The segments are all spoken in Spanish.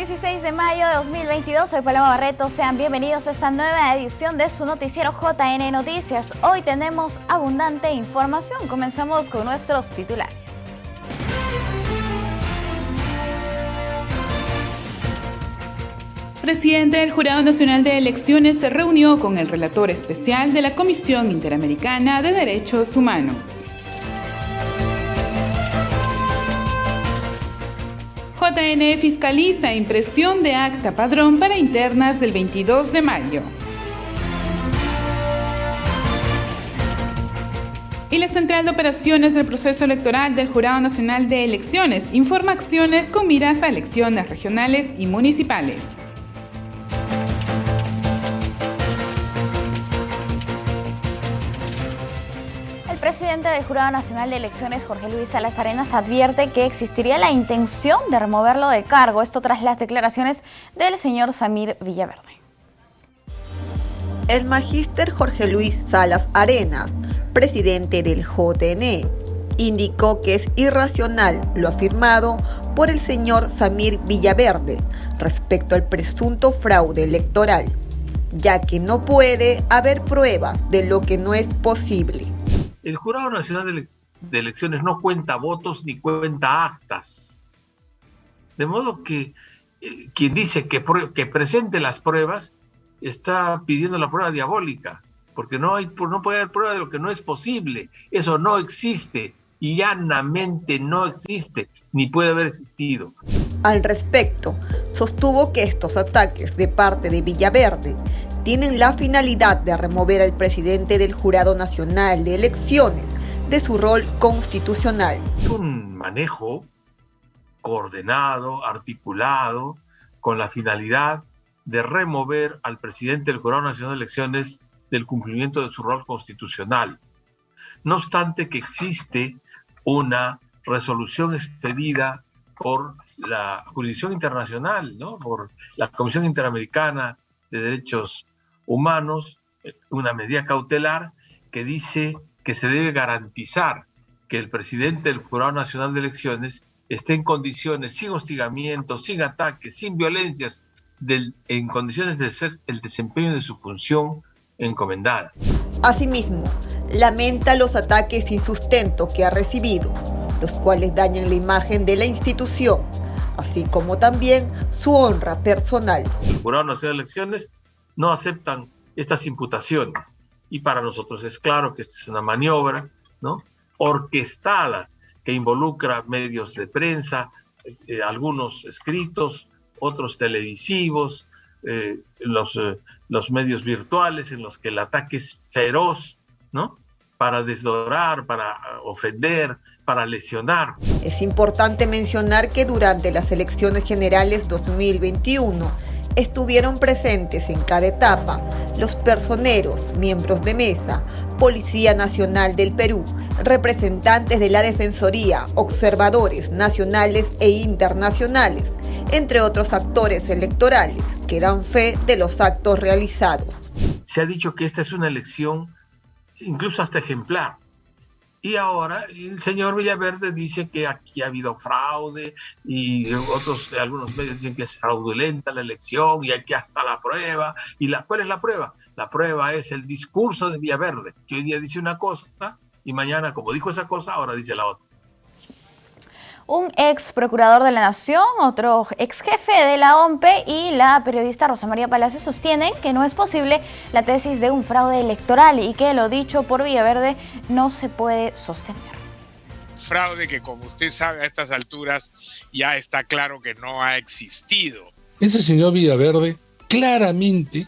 16 de mayo de 2022, soy Paloma Barreto, sean bienvenidos a esta nueva edición de su noticiero JN Noticias. Hoy tenemos abundante información, comenzamos con nuestros titulares. Presidente del Jurado Nacional de Elecciones se reunió con el relator especial de la Comisión Interamericana de Derechos Humanos. JN fiscaliza impresión de acta padrón para internas del 22 de mayo. Y la Central de Operaciones del Proceso Electoral del Jurado Nacional de Elecciones informa acciones con miras a elecciones regionales y municipales. El presidente del Jurado Nacional de Elecciones, Jorge Luis Salas Arenas, advierte que existiría la intención de removerlo de cargo. Esto tras las declaraciones del señor Samir Villaverde. El magíster Jorge Luis Salas Arenas, presidente del JN, indicó que es irracional lo afirmado por el señor Samir Villaverde respecto al presunto fraude electoral, ya que no puede haber pruebas de lo que no es posible. El Jurado Nacional de Elecciones no cuenta votos ni cuenta actas. De modo que quien dice que presente las pruebas está pidiendo la prueba diabólica, porque no puede haber prueba de lo que no es posible. Eso no existe, y llanamente no existe, ni puede haber existido. Al respecto, sostuvo que estos ataques de parte de Villaverde tienen la finalidad de remover al presidente del Jurado Nacional de Elecciones de su rol constitucional. Es un manejo coordinado, articulado, con la finalidad de remover al presidente del Jurado Nacional de Elecciones del cumplimiento de su rol constitucional. No obstante que existe una resolución expedida por la jurisdicción internacional, ¿no? Por la Comisión Interamericana de Derechos Humanos, una medida cautelar que dice que se debe garantizar que el presidente del Jurado Nacional de Elecciones esté en condiciones, sin hostigamiento, sin ataques, sin violencias, en condiciones de ser el desempeño de su función encomendada. Asimismo, lamenta los ataques sin sustento que ha recibido, los cuales dañan la imagen de la institución, así como también su honra personal. El Jurado Nacional de Elecciones no aceptan estas imputaciones, y para nosotros es claro que esta es una maniobra, ¿no?, orquestada, que involucra medios de prensa, algunos escritos, otros televisivos, los medios virtuales, en los que el ataque es feroz, ¿no?, para desdorar, para ofender, para lesionar. Es importante mencionar que durante las elecciones generales 2021 estuvieron presentes en cada etapa los personeros, miembros de mesa, Policía Nacional del Perú, representantes de la Defensoría, observadores nacionales e internacionales, entre otros actores electorales que dan fe de los actos realizados. Se ha dicho que esta es una elección incluso hasta ejemplar. Y ahora el señor Villaverde dice que aquí ha habido fraude, y algunos medios dicen que es fraudulenta la elección y aquí hasta la prueba. ¿Cuál es la prueba? La prueba es el discurso de Villaverde, que hoy día dice una cosa y mañana, como dijo esa cosa, ahora dice la otra. Un ex procurador de la Nación, otro ex jefe de la OMPE y la periodista Rosa María Palacios sostienen que no es posible la tesis de un fraude electoral y que lo dicho por Villaverde no se puede sostener. Fraude que, como usted sabe, a estas alturas ya está claro que no ha existido. Ese señor Villaverde claramente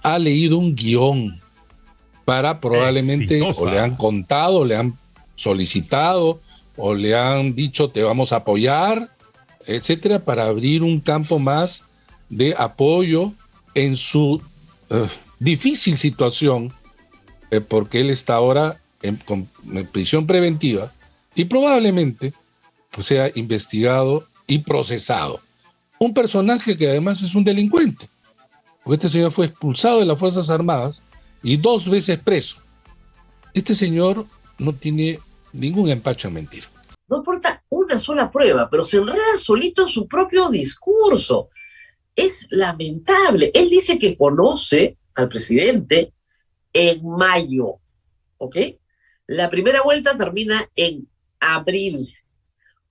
ha leído un guión para probablemente, o le han contado, le han solicitado, o le han dicho te vamos a apoyar, etcétera, para abrir un campo más de apoyo en su difícil situación, porque él está ahora en prisión preventiva y probablemente pues, sea investigado y procesado. Un personaje que además es un delincuente, porque este señor fue expulsado de las Fuerzas Armadas y 2 veces preso. Este señor no tiene ningún empacho en mentir. No importa una sola prueba, pero se enreda solito en su propio discurso. Es lamentable. Él dice que conoce al presidente en mayo, ¿ok? La primera vuelta termina en abril.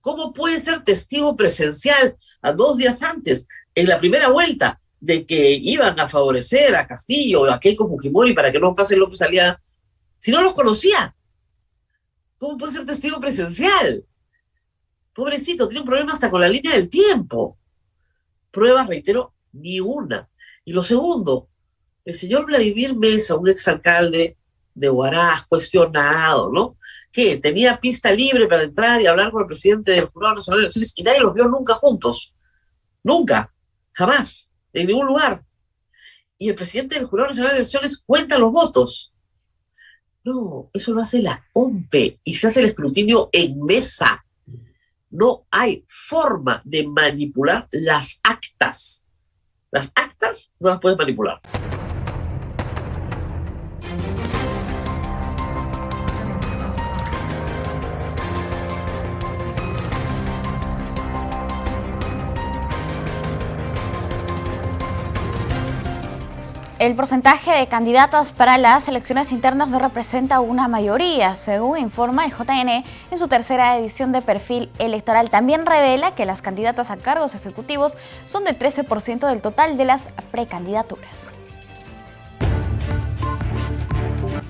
¿Cómo puede ser testigo presencial a 2 días antes, en la primera vuelta, de que iban a favorecer a Castillo o a Keiko Fujimori para que no pase López Aliaga, si no los conocía? ¿Cómo puede ser testigo presencial? Pobrecito, tiene un problema hasta con la línea del tiempo. Pruebas, reitero, ni una. Y lo segundo, el señor Vladimir Mesa, un exalcalde de Huaraz, cuestionado, ¿no? Que tenía pista libre para entrar y hablar con el presidente del Jurado Nacional de Elecciones y nadie los vio nunca juntos. Nunca, jamás, en ningún lugar. Y el presidente del Jurado Nacional de Elecciones cuenta los votos. No, eso lo hace la OMPE y se hace el escrutinio en mesa. No hay forma de manipular las actas. Las actas no las puedes manipular. El porcentaje de candidatas para las elecciones internas no representa una mayoría, según informa el JN en su tercera edición de Perfil Electoral. También revela que las candidatas a cargos ejecutivos son de 13% del total de las precandidaturas.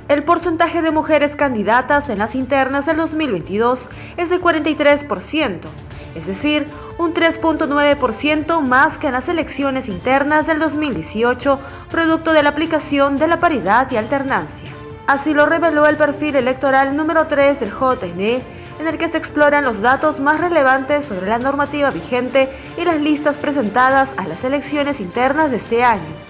El porcentaje de mujeres candidatas en las internas del 2022 es de 43%, es decir, un 3.9% más que en las elecciones internas del 2018, producto de la aplicación de la paridad y alternancia. Así lo reveló el perfil electoral número 3 del JN, en el que se exploran los datos más relevantes sobre la normativa vigente y las listas presentadas a las elecciones internas de este año.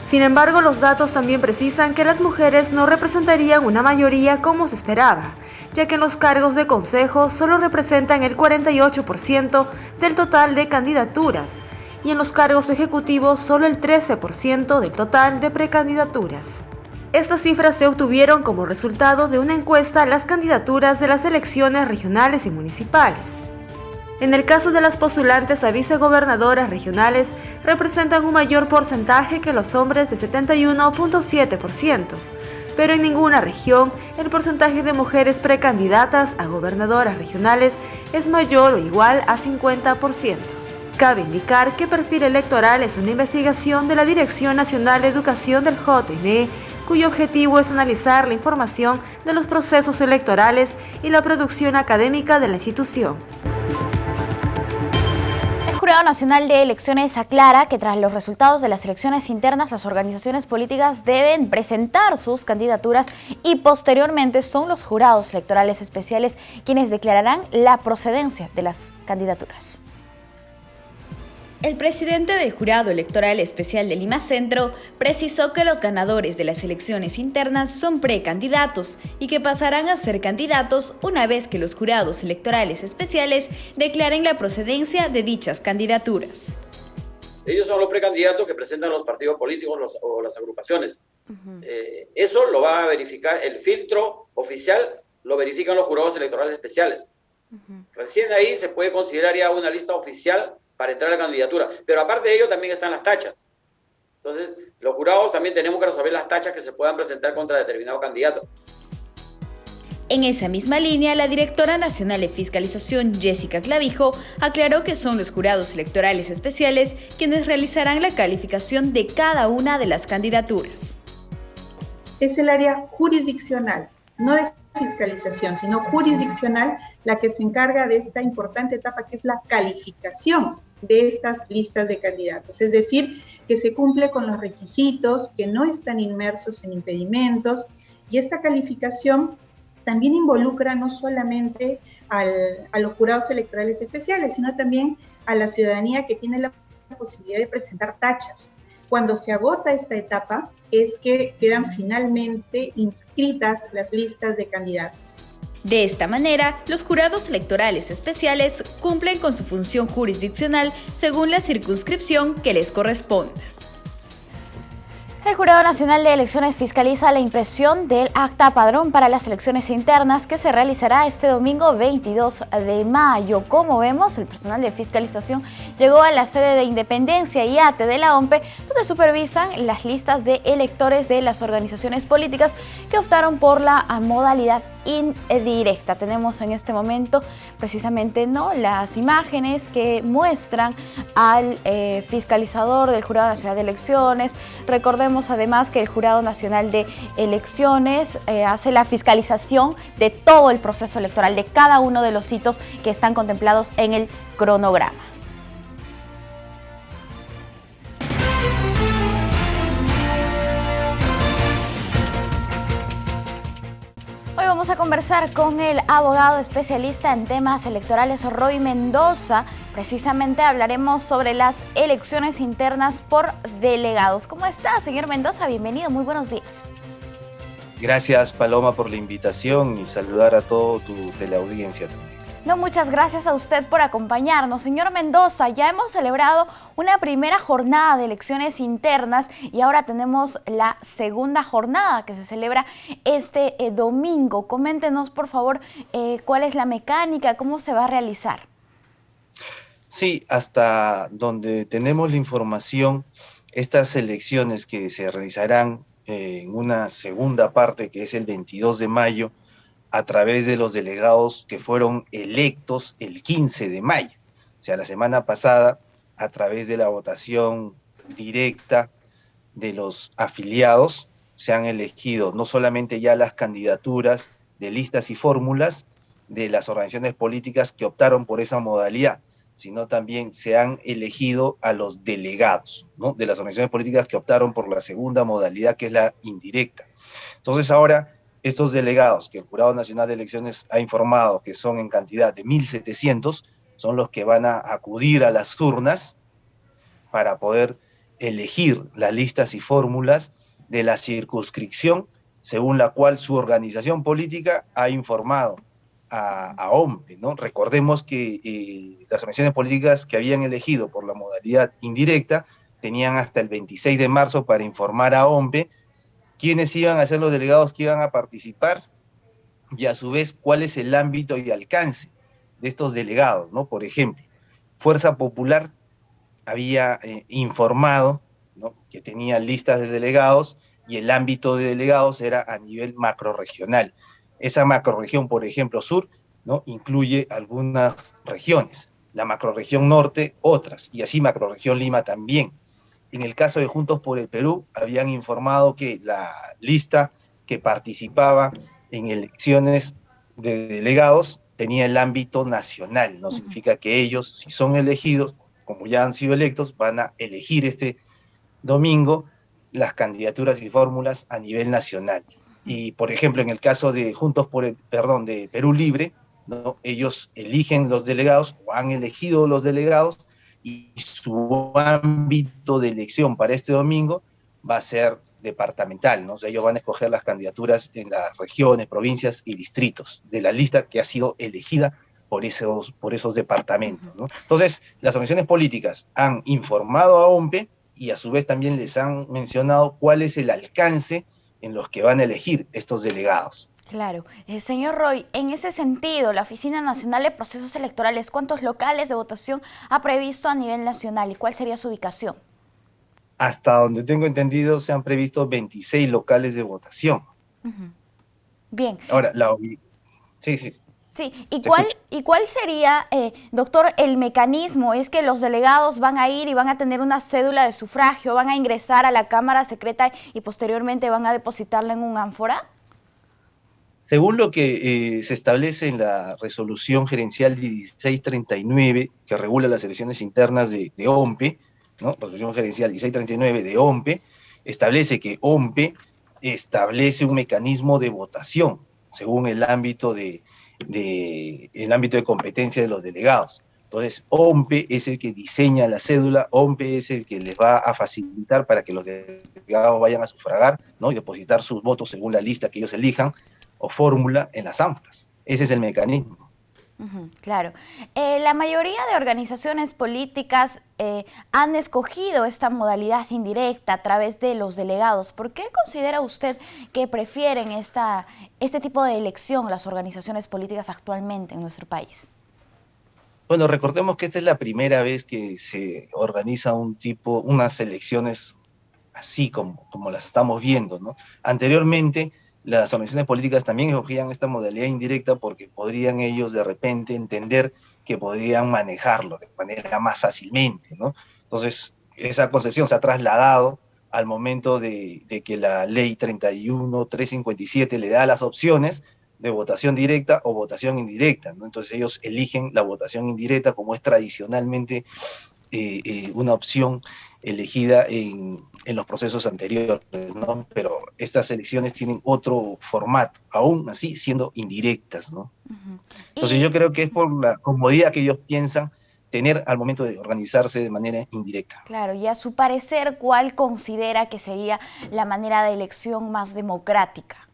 Sin embargo, los datos también precisan que las mujeres no representarían una mayoría como se esperaba, ya que en los cargos de consejo solo representan el 48% del total de candidaturas y en los cargos ejecutivos solo el 13% del total de precandidaturas. Estas cifras se obtuvieron como resultado de una encuesta a las candidaturas de las elecciones regionales y municipales. En el caso de las postulantes a vicegobernadoras regionales, representan un mayor porcentaje que los hombres de 71.7%, pero en ninguna región el porcentaje de mujeres precandidatas a gobernadoras regionales es mayor o igual a 50%. Cabe indicar que Perfil Electoral es una investigación de la Dirección Nacional de Educación del JN, cuyo objetivo es analizar la información de los procesos electorales y la producción académica de la institución. El Jurado Nacional de Elecciones aclara que tras los resultados de las elecciones internas, las organizaciones políticas deben presentar sus candidaturas y posteriormente son los jurados electorales especiales quienes declararán la procedencia de las candidaturas. El presidente del Jurado Electoral Especial de Lima Centro precisó que los ganadores de las elecciones internas son precandidatos y que pasarán a ser candidatos una vez que los jurados electorales especiales declaren la procedencia de dichas candidaturas. Ellos son los precandidatos que presentan los partidos políticos o las agrupaciones. Eso lo va a verificar el filtro oficial, lo verifican los jurados electorales especiales. Recién ahí se puede considerar ya una lista oficial para entrar a la candidatura. Pero aparte de ello también están las tachas. Entonces, los jurados también tenemos que resolver las tachas que se puedan presentar contra determinado candidato. En esa misma línea, la directora nacional de fiscalización, Jessica Clavijo, aclaró que son los jurados electorales especiales quienes realizarán la calificación de cada una de las candidaturas. Es el área jurisdiccional, no de fiscalización, sino jurisdiccional, la que se encarga de esta importante etapa que es la calificación de estas listas de candidatos, es decir, que se cumple con los requisitos, que no están inmersos en impedimentos, y esta calificación también involucra no solamente a los jurados electorales especiales, sino también a la ciudadanía que tiene la posibilidad de presentar tachas. Cuando se agota esta etapa es que quedan finalmente inscritas las listas de candidatos. De esta manera, los jurados electorales especiales cumplen con su función jurisdiccional según la circunscripción que les corresponda. El Jurado Nacional de Elecciones fiscaliza la impresión del acta padrón para las elecciones internas que se realizará este domingo 22 de mayo. Como vemos, el personal de fiscalización llegó a la sede de Independencia y ATE de la OMPE, donde supervisan las listas de electores de las organizaciones políticas que optaron por la modalidad indirecta. Tenemos en este momento precisamente las imágenes que muestran al fiscalizador del Jurado Nacional de Elecciones. Recordemos además que el Jurado Nacional de Elecciones hace la fiscalización de todo el proceso electoral, de cada uno de los hitos que están contemplados en el cronograma. Hoy vamos a conversar con el abogado especialista en temas electorales Roy Mendoza. Precisamente hablaremos sobre las elecciones internas por delegados. ¿Cómo está, señor Mendoza? Bienvenido, muy buenos días. Gracias, Paloma, por la invitación y saludar a toda tu teleaudiencia también. No, muchas gracias a usted por acompañarnos. Señor Mendoza, ya hemos celebrado una primera jornada de elecciones internas y ahora tenemos la segunda jornada que se celebra este domingo. Coméntenos, por favor, cuál es la mecánica, cómo se va a realizar. Sí, hasta donde tenemos la información, estas elecciones que se realizarán en una segunda parte, que es el 22 de mayo, a través de los delegados que fueron electos el 15 de mayo. O sea, la semana pasada, a través de la votación directa de los afiliados, se han elegido no solamente ya las candidaturas de listas y fórmulas de las organizaciones políticas que optaron por esa modalidad, sino también se han elegido a los delegados, ¿no?, de las organizaciones políticas que optaron por la segunda modalidad, que es la indirecta. Entonces ahora, estos delegados que el Jurado Nacional de Elecciones ha informado que son en cantidad de 1.700, son los que van a acudir a las urnas para poder elegir las listas y fórmulas de la circunscripción según la cual su organización política ha informado a OMPE, ¿no? Recordemos que las organizaciones políticas que habían elegido por la modalidad indirecta tenían hasta el 26 de marzo para informar a OMPE quiénes iban a ser los delegados que iban a participar y a su vez cuál es el ámbito y alcance de estos delegados, ¿no? Por ejemplo, Fuerza Popular había informado, ¿no?, que tenía listas de delegados y el ámbito de delegados era a nivel macrorregional. Esa macrorregión, por ejemplo, sur, ¿no?, incluye algunas regiones, la macrorregión norte, otras, y así macrorregión Lima también. En el caso de Juntos por el Perú, habían informado que la lista que participaba en elecciones de delegados tenía el ámbito nacional, no significa que ellos, si son elegidos, como ya han sido electos, van a elegir este domingo las candidaturas y fórmulas a nivel nacional. Y, por ejemplo, en el caso de de Perú Libre, ¿no?, ellos eligen los delegados o han elegido los delegados y su ámbito de elección para este domingo va a ser departamental, ¿no? O sea, ellos van a escoger las candidaturas en las regiones, provincias y distritos de la lista que ha sido elegida por esos departamentos, ¿no? Entonces, las organizaciones políticas han informado a OMPE y a su vez también les han mencionado cuál es el alcance en los que van a elegir estos delegados. Claro. Señor Roy, en ese sentido, la Oficina Nacional de Procesos Electorales, ¿cuántos locales de votación ha previsto a nivel nacional y cuál sería su ubicación? Hasta donde tengo entendido, se han previsto 26 locales de votación. Bien. Ahora, sí. Sí, ¿y cuál sería, doctor, el mecanismo? ¿Es que los delegados van a ir y van a tener una cédula de sufragio, van a ingresar a la Cámara Secreta y posteriormente van a depositarla en un ánfora? Según lo que se establece en la resolución gerencial 1639, que regula las elecciones internas de OMPE, ¿no?, resolución gerencial 1639 de OMPE, establece que OMPE establece un mecanismo de votación según el ámbito de competencia de los delegados. Entonces, OMPE es el que diseña la cédula, OMPE es el que les va a facilitar para que los delegados vayan a sufragar, ¿no?, y depositar sus votos según la lista que ellos elijan o fórmula en las ánforas. Ese es el mecanismo. Claro. La mayoría de organizaciones políticas han escogido esta modalidad indirecta a través de los delegados. ¿Por qué considera usted que prefieren este tipo de elección las organizaciones políticas actualmente en nuestro país? Bueno, recordemos que esta es la primera vez que se organiza unas elecciones así como las estamos viendo, ¿no? Anteriormente, las organizaciones políticas también escogían esta modalidad indirecta porque podrían ellos de repente entender que podían manejarlo de manera más fácilmente, ¿no? Entonces, esa concepción se ha trasladado al momento de que la ley 31.357 le da las opciones de votación directa o votación indirecta, ¿no? Entonces ellos eligen la votación indirecta como es tradicionalmente una opción elegida en los procesos anteriores, ¿no? Pero estas elecciones tienen otro formato, aún así siendo indirectas, ¿no? Entonces yo creo que es por la comodidad que ellos piensan tener al momento de organizarse de manera indirecta. Claro, y a su parecer, ¿cuál considera que sería la manera de elección más democrática?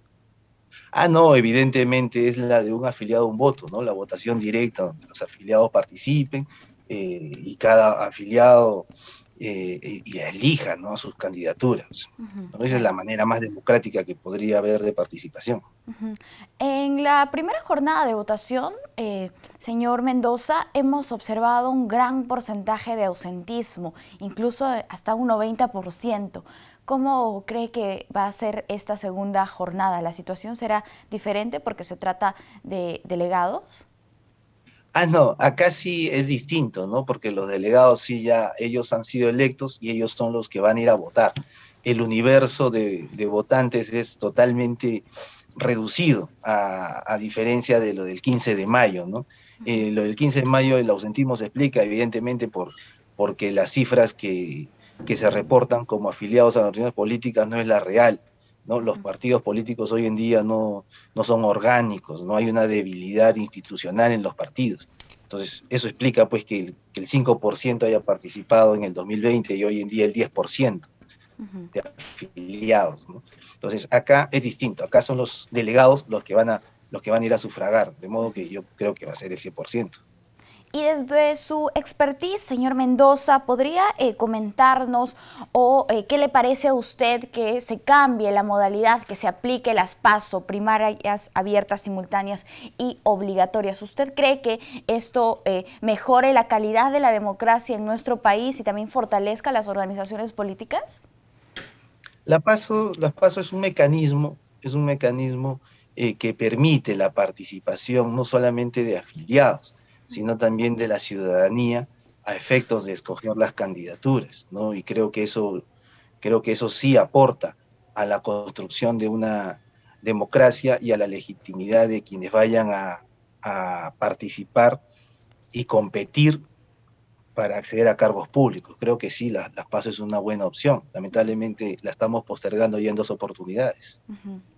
No, evidentemente es la de un afiliado, un voto, ¿no? La votación directa, donde los afiliados participen y cada afiliado elija, ¿no?, sus candidaturas. ¿No? Esa es la manera más democrática que podría haber de participación. En la primera jornada de votación, señor Mendoza, hemos observado un gran porcentaje de ausentismo, incluso hasta un 90%. ¿Cómo cree que va a ser esta segunda jornada? ¿La situación será diferente porque se trata de delegados? No, acá sí es distinto, ¿no? Porque los delegados sí ya, ellos han sido electos y ellos son los que van a ir a votar. El universo de votantes es totalmente reducido, a diferencia de lo del 15 de mayo, ¿no? Lo del 15 de mayo, el ausentismo se explica evidentemente porque las cifras que se reportan como afiliados a las organizaciones políticas no es la real, ¿no? Los partidos políticos hoy en día no son orgánicos, no hay una debilidad institucional en los partidos. Entonces, eso explica pues que el 5% haya participado en el 2020 y hoy en día el 10% de afiliados, ¿no? Entonces, acá es distinto, acá son los delegados los que van a ir a sufragar, de modo que yo creo que va a ser el 100%. Y desde su expertise, señor Mendoza, ¿podría comentarnos qué le parece a usted que se cambie la modalidad, que se aplique las PASO, primarias abiertas, simultáneas y obligatorias? ¿Usted cree que esto mejore la calidad de la democracia en nuestro país y también fortalezca las organizaciones políticas? Las PASO es un mecanismo que permite la participación no solamente de afiliados, sino también de la ciudadanía a efectos de escoger las candidaturas, ¿no? Y creo que eso sí aporta a la construcción de una democracia y a la legitimidad de quienes vayan a participar y competir para acceder a cargos públicos. Creo que sí, las PASO es una buena opción. Lamentablemente la estamos postergando ya en 2 oportunidades.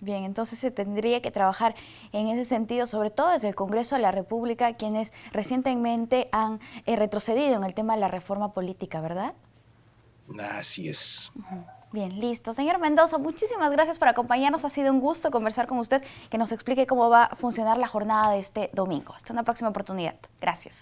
Bien, entonces se tendría que trabajar en ese sentido, sobre todo desde el Congreso de la República, quienes recientemente han retrocedido en el tema de la reforma política, ¿verdad? Así es. Bien, listo. Señor Mendoza, muchísimas gracias por acompañarnos. Ha sido un gusto conversar con usted, que nos explique cómo va a funcionar la jornada de este domingo. Hasta una próxima oportunidad. Gracias.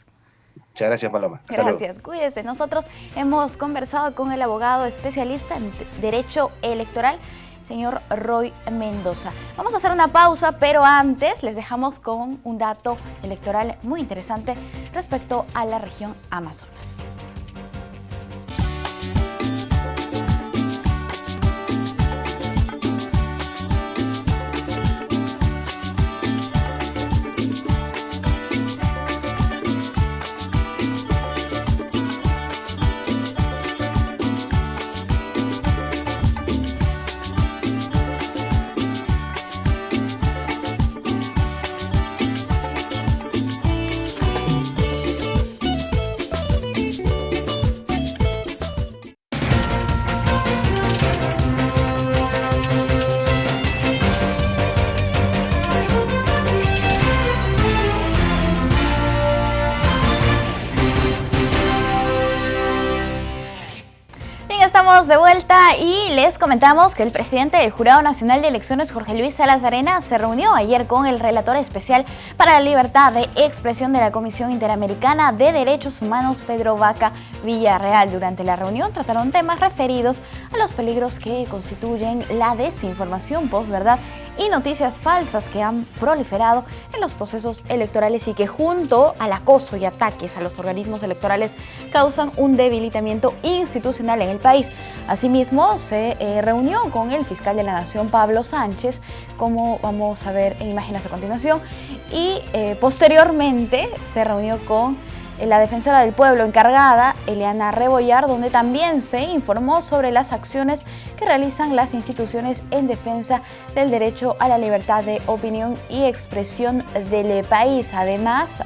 Muchas gracias, Paloma. Hasta Gracias, luego. Cuídese. Nosotros hemos conversado con el abogado especialista en Derecho Electoral, señor Roy Mendoza. Vamos a hacer una pausa, pero antes les dejamos con un dato electoral muy interesante respecto a la región Amazonas. Bien, estamos de vuelta y les comentamos que el presidente del Jurado Nacional de Elecciones, Jorge Luis Salas Arenas, se reunió ayer con el relator especial para la libertad de expresión de la Comisión Interamericana de Derechos Humanos, Pedro Vaca Villarreal. Durante la reunión trataron temas referidos a los peligros que constituyen la desinformación, posverdad y noticias falsas que han proliferado en los procesos electorales y que, junto al acoso y ataques a los organismos electorales, causan un debilitamiento institucional en el país. Asimismo, se reunió con el fiscal de la Nación, Pablo Sánchez, como vamos a ver en imágenes a continuación, y posteriormente se reunió con la defensora del pueblo encargada, Eliana Rebollar, donde también se informó sobre las acciones que realizan las instituciones en defensa del derecho a la libertad de opinión y expresión del país. Además,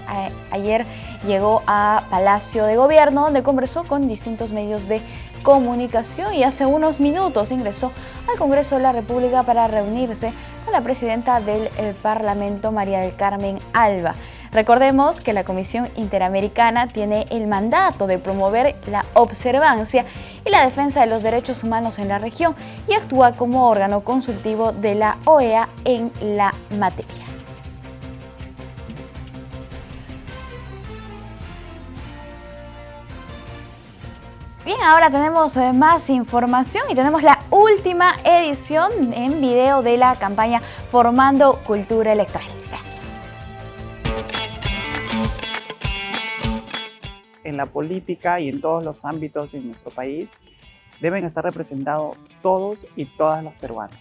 ayer llegó a Palacio de Gobierno, donde conversó con distintos medios de comunicación y hace unos minutos ingresó al Congreso de la República para reunirse con la presidenta del Parlamento, María del Carmen Alba. Recordemos que la Comisión Interamericana tiene el mandato de promover la observancia y la defensa de los derechos humanos en la región y actúa como órgano consultivo de la OEA en la materia. Bien, ahora tenemos más información y tenemos la última edición en video de la campaña Formando Cultura Electoral. En la política y en todos los ámbitos de nuestro país deben estar representados todos y todas los peruanos,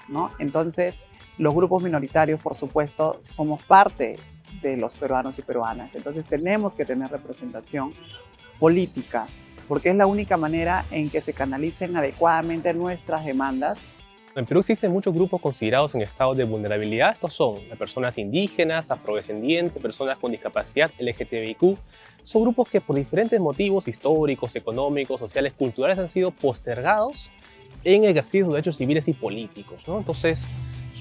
¿no? Entonces, los grupos minoritarios, por supuesto, somos parte de los peruanos y peruanas. Entonces, tenemos que tener representación política, porque es la única manera en que se canalicen adecuadamente nuestras demandas. En Perú existen muchos grupos considerados en estado de vulnerabilidad. Estos son las personas indígenas, afrodescendientes, personas con discapacidad, LGTBIQ. Son grupos que por diferentes motivos históricos, económicos, sociales, culturales han sido postergados en el ejercicio de sus derechos civiles y políticos, ¿no? Entonces,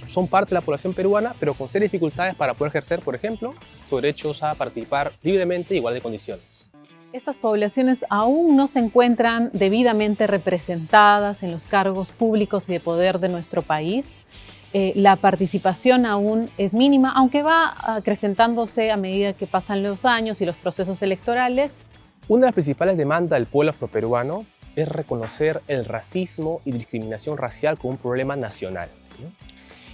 son parte de la población peruana, pero con serias dificultades para poder ejercer, por ejemplo, sus derechos a participar libremente en igualdad de condiciones. Estas poblaciones aún no se encuentran debidamente representadas en los cargos públicos y de poder de nuestro país. La participación aún es mínima, aunque va acrecentándose a medida que pasan los años y los procesos electorales. Una de las principales demandas del pueblo afroperuano es reconocer el racismo y discriminación racial como un problema nacional, ¿no?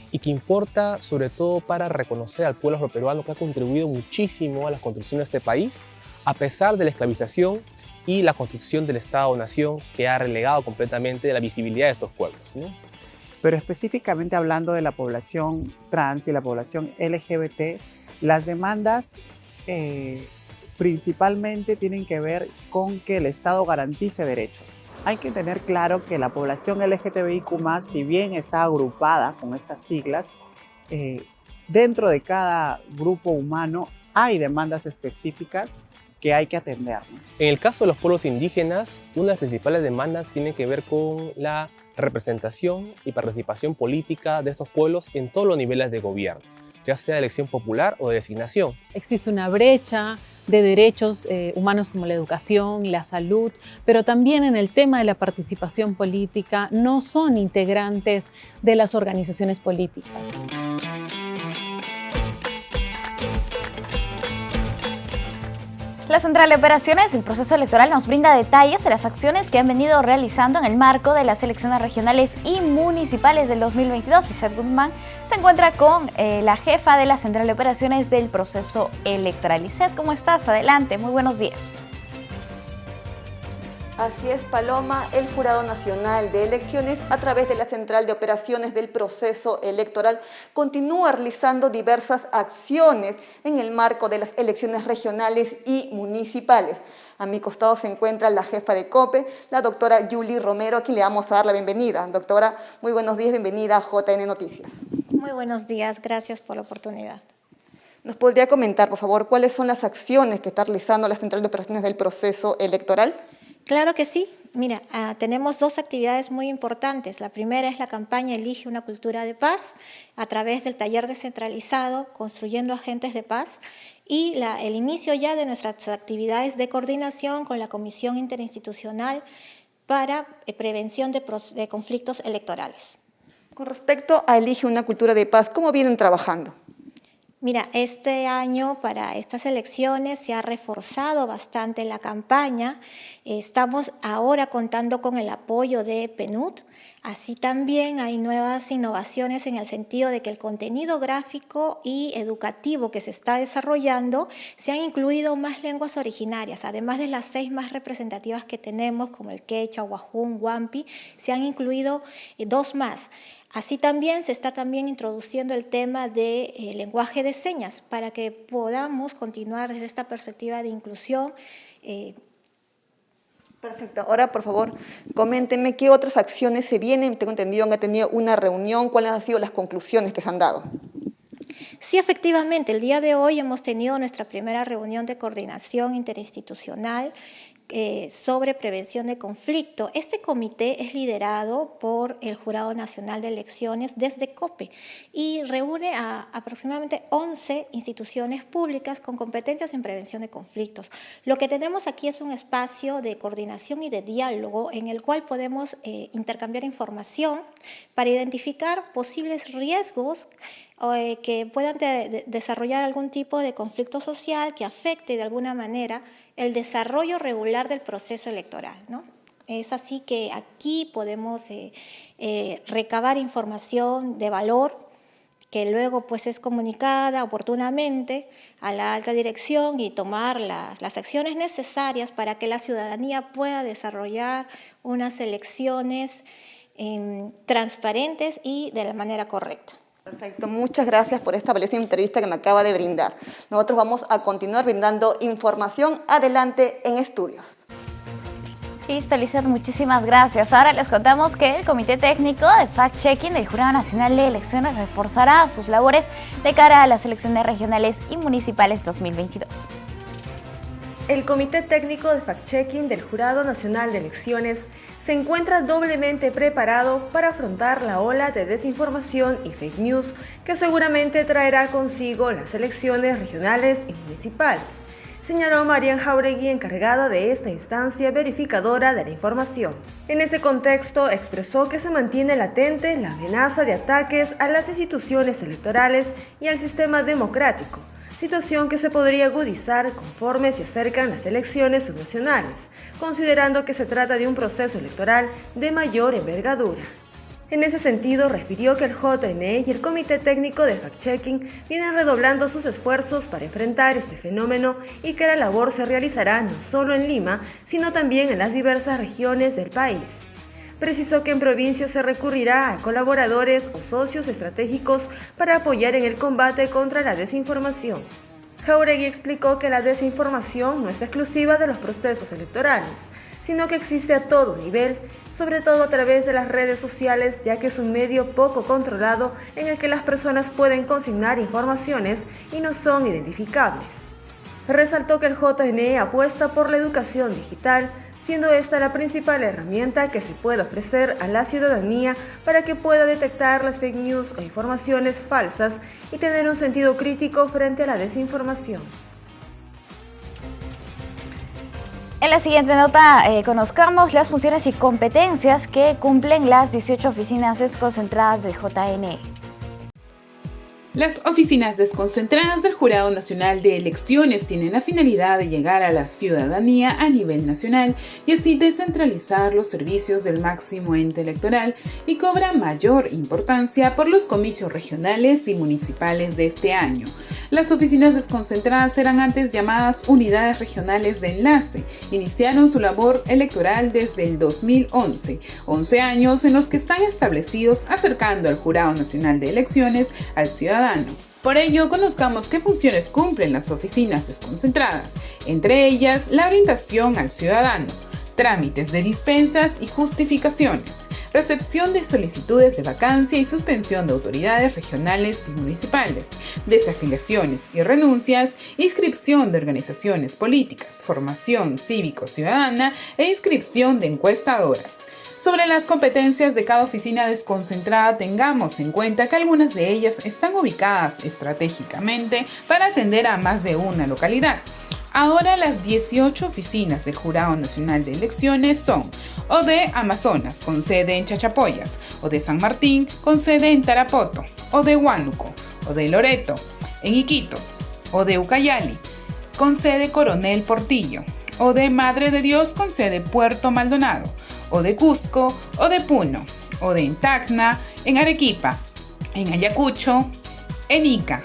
Y que importa sobre todo para reconocer al pueblo afroperuano que ha contribuido muchísimo a la construcción de este país, a pesar de la esclavización y la construcción del Estado-Nación que ha relegado completamente de la visibilidad de estos pueblos, ¿no? Pero específicamente hablando de la población trans y la población LGBT, las demandas principalmente tienen que ver con que el Estado garantice derechos. Hay que tener claro que la población LGTBIQ+, si bien está agrupada con estas siglas, dentro de cada grupo humano hay demandas específicas que hay que atender, ¿no? En el caso de los pueblos indígenas, una de las principales demandas tiene que ver con la representación y participación política de estos pueblos en todos los niveles de gobierno, ya sea de elección popular o de designación. Existe una brecha de derechos humanos como la educación, la salud, pero también en el tema de la participación política no son integrantes de las organizaciones políticas. La Central de Operaciones del Proceso Electoral nos brinda detalles de las acciones que han venido realizando en el marco de las elecciones regionales y municipales del 2022. Lizeth Guzmán se encuentra con la jefa de la Central de Operaciones del Proceso Electoral. Lizeth, ¿cómo estás? Adelante, muy buenos días. Así es, Paloma, el Jurado Nacional de Elecciones, a través de la Central de Operaciones del Proceso Electoral, continúa realizando diversas acciones en el marco de las elecciones regionales y municipales. A mi costado se encuentra la jefa de COPE, la doctora Yuli Romero, a quien le vamos a dar la bienvenida. Doctora, muy buenos días, bienvenida a JN Noticias. Muy buenos días, gracias por la oportunidad. ¿Nos podría comentar, por favor, cuáles son las acciones que está realizando la Central de Operaciones del Proceso Electoral? Claro que sí. Mira, tenemos dos actividades muy importantes. La primera es la campaña Elige una cultura de paz, a través del taller descentralizado Construyendo Agentes de Paz, y el inicio ya de nuestras actividades de coordinación con la Comisión Interinstitucional para prevención de conflictos electorales. Con respecto a Elige una cultura de paz, ¿cómo vienen trabajando? Mira, este año para estas elecciones se ha reforzado bastante la campaña. Estamos ahora contando con el apoyo de PNUD. Así también hay nuevas innovaciones en el sentido de que el contenido gráfico y educativo que se está desarrollando se han incluido más lenguas originarias, además de las 6 más representativas que tenemos, como el quechua, wajún, huampi, se han incluido 2 más. Así también se está introduciendo el tema de lenguaje de señas para que podamos continuar desde esta perspectiva de inclusión. Perfecto. Ahora, por favor, coméntenme qué otras acciones se vienen. Tengo entendido que han tenido una reunión. ¿Cuáles han sido las conclusiones que se han dado? Sí, efectivamente, el día de hoy hemos tenido nuestra primera reunión de coordinación interinstitucional sobre prevención de conflicto. Este comité es liderado por el Jurado Nacional de Elecciones desde COPE y reúne a aproximadamente 11 instituciones públicas con competencias en prevención de conflictos. Lo que tenemos aquí es un espacio de coordinación y de diálogo en el cual podemos intercambiar información para identificar posibles riesgos que puedan desarrollar algún tipo de conflicto social que afecte de alguna manera el desarrollo regular del proceso electoral, ¿no? Es así que aquí podemos recabar información de valor que luego pues es comunicada oportunamente a la alta dirección y tomar las acciones necesarias para que la ciudadanía pueda desarrollar unas elecciones transparentes y de la manera correcta. Perfecto, muchas gracias por esta valiosa entrevista que me acaba de brindar. Nosotros vamos a continuar brindando información. Adelante en estudios. Listo, Lizeth, muchísimas gracias. Ahora les contamos que el Comité Técnico de Fact-Checking del Jurado Nacional de Elecciones reforzará sus labores de cara a las elecciones regionales y municipales 2022. El Comité Técnico de Fact-Checking del Jurado Nacional de Elecciones se encuentra doblemente preparado para afrontar la ola de desinformación y fake news que seguramente traerá consigo las elecciones regionales y municipales, señaló Marian Jauregui, encargada de esta instancia verificadora de la información. En ese contexto, expresó que se mantiene latente la amenaza de ataques a las instituciones electorales y al sistema democrático, situación que se podría agudizar conforme se acercan las elecciones subnacionales, considerando que se trata de un proceso electoral de mayor envergadura. En ese sentido, refirió que el JNE y el Comité Técnico de Fact-Checking vienen redoblando sus esfuerzos para enfrentar este fenómeno y que la labor se realizará no solo en Lima, sino también en las diversas regiones del país. Precisó que en provincia se recurrirá a colaboradores o socios estratégicos para apoyar en el combate contra la desinformación. Jauregui explicó que la desinformación no es exclusiva de los procesos electorales, sino que existe a todo nivel, sobre todo a través de las redes sociales, ya que es un medio poco controlado en el que las personas pueden consignar informaciones y no son identificables. Resaltó que el JNE apuesta por la educación digital, siendo esta la principal herramienta que se puede ofrecer a la ciudadanía para que pueda detectar las fake news o informaciones falsas y tener un sentido crítico frente a la desinformación. En la siguiente nota conozcamos las funciones y competencias que cumplen las 18 oficinas desconcentradas del JNE. Las oficinas desconcentradas del Jurado Nacional de Elecciones tienen la finalidad de llegar a la ciudadanía a nivel nacional y así descentralizar los servicios del máximo ente electoral y cobra mayor importancia por los comicios regionales y municipales de este año. Las oficinas desconcentradas eran antes llamadas unidades regionales de enlace. Iniciaron su labor electoral desde el 2011, 11 años en los que están establecidos acercando al Jurado Nacional de Elecciones al ciudadano. Por ello, conozcamos qué funciones cumplen las oficinas desconcentradas, entre ellas la orientación al ciudadano, trámites de dispensas y justificaciones, recepción de solicitudes de vacancia y suspensión de autoridades regionales y municipales, desafiliaciones y renuncias, inscripción de organizaciones políticas, formación cívico-ciudadana e inscripción de encuestadoras. Sobre las competencias de cada oficina desconcentrada, tengamos en cuenta que algunas de ellas están ubicadas estratégicamente para atender a más de una localidad. Ahora las 18 oficinas del Jurado Nacional de Elecciones son o de Amazonas, con sede en Chachapoyas, o de San Martín, con sede en Tarapoto, o de Huánuco, o de Loreto, en Iquitos, o de Ucayali, con sede Coronel Portillo, o de Madre de Dios, con sede Puerto Maldonado, o de Cusco, o de Puno, o de Tacna, en Arequipa, en Ayacucho, en Ica,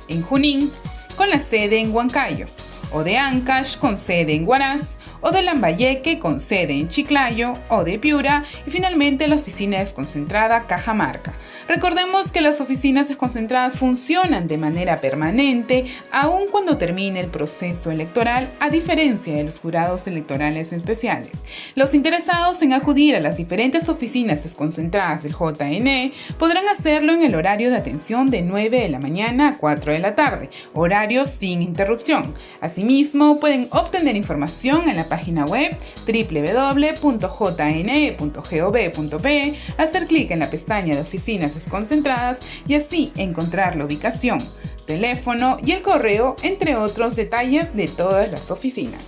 en Junín, con la sede en Huancayo, o de Ancash, con sede en Huaraz, o de Lambayeque, con sede en Chiclayo, o de Piura, y finalmente la oficina desconcentrada Cajamarca. Recordemos que las oficinas desconcentradas funcionan de manera permanente, aun cuando termine el proceso electoral, a diferencia de los jurados electorales especiales. Los interesados en acudir a las diferentes oficinas desconcentradas del JNE podrán hacerlo en el horario de atención de 9 de la mañana a 4 de la tarde, horario sin interrupción. Asimismo, pueden obtener información en la página web www.jne.gov.pe, hacer clic en la pestaña de oficinas desconcentradas y así encontrar la ubicación, teléfono y el correo, entre otros detalles de todas las oficinas.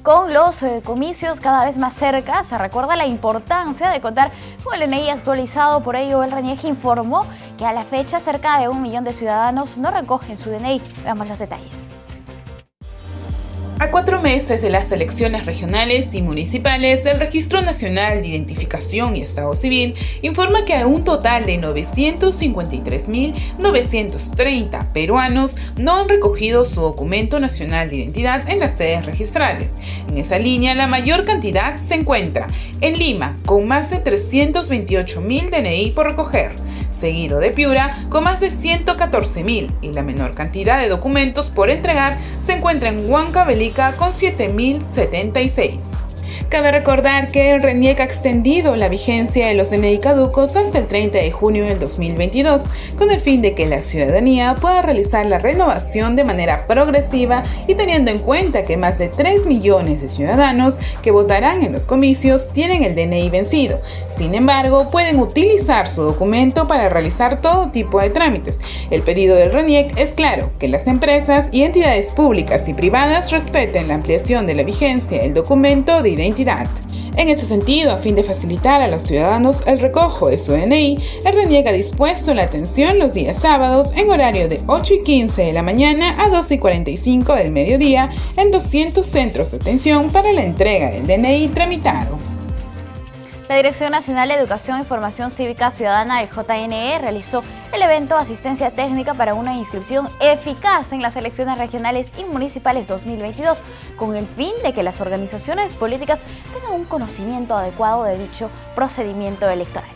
Con los comicios cada vez más cerca, se recuerda la importancia de contar con el DNI actualizado. Por ello, el RENIEC informó que a la fecha cerca de 1 millón de ciudadanos no recogen su DNI. Veamos los detalles. A 4 meses de las elecciones regionales y municipales, el Registro Nacional de Identificación y Estado Civil informa que un total de 953.930 peruanos no han recogido su documento nacional de identidad en las sedes registrales. En esa línea, la mayor cantidad se encuentra en Lima, con más de 328.000 DNI por recoger, seguido de Piura con más de 114.000, y la menor cantidad de documentos por entregar se encuentra en Huancavelica con 7.076. Cabe recordar que el RENIEC ha extendido la vigencia de los DNI caducos hasta el 30 de junio del 2022, con el fin de que la ciudadanía pueda realizar la renovación de manera progresiva y teniendo en cuenta que más de 3 millones de ciudadanos que votarán en los comicios tienen el DNI vencido. Sin embargo, pueden utilizar su documento para realizar todo tipo de trámites. El pedido del RENIEC es claro: que las empresas y entidades públicas y privadas respeten la ampliación de la vigencia del documento de identidad. En ese sentido, a fin de facilitar a los ciudadanos el recojo de su DNI, el RENIEC ha dispuesto la atención los días sábados en horario de 8:15 de la mañana a 12:45 del mediodía en 200 centros de atención para la entrega del DNI tramitado. La Dirección Nacional de Educación y Formación Cívica Ciudadana del JNE realizó el evento Asistencia Técnica para una inscripción eficaz en las elecciones regionales y municipales 2022, con el fin de que las organizaciones políticas tengan un conocimiento adecuado de dicho procedimiento electoral.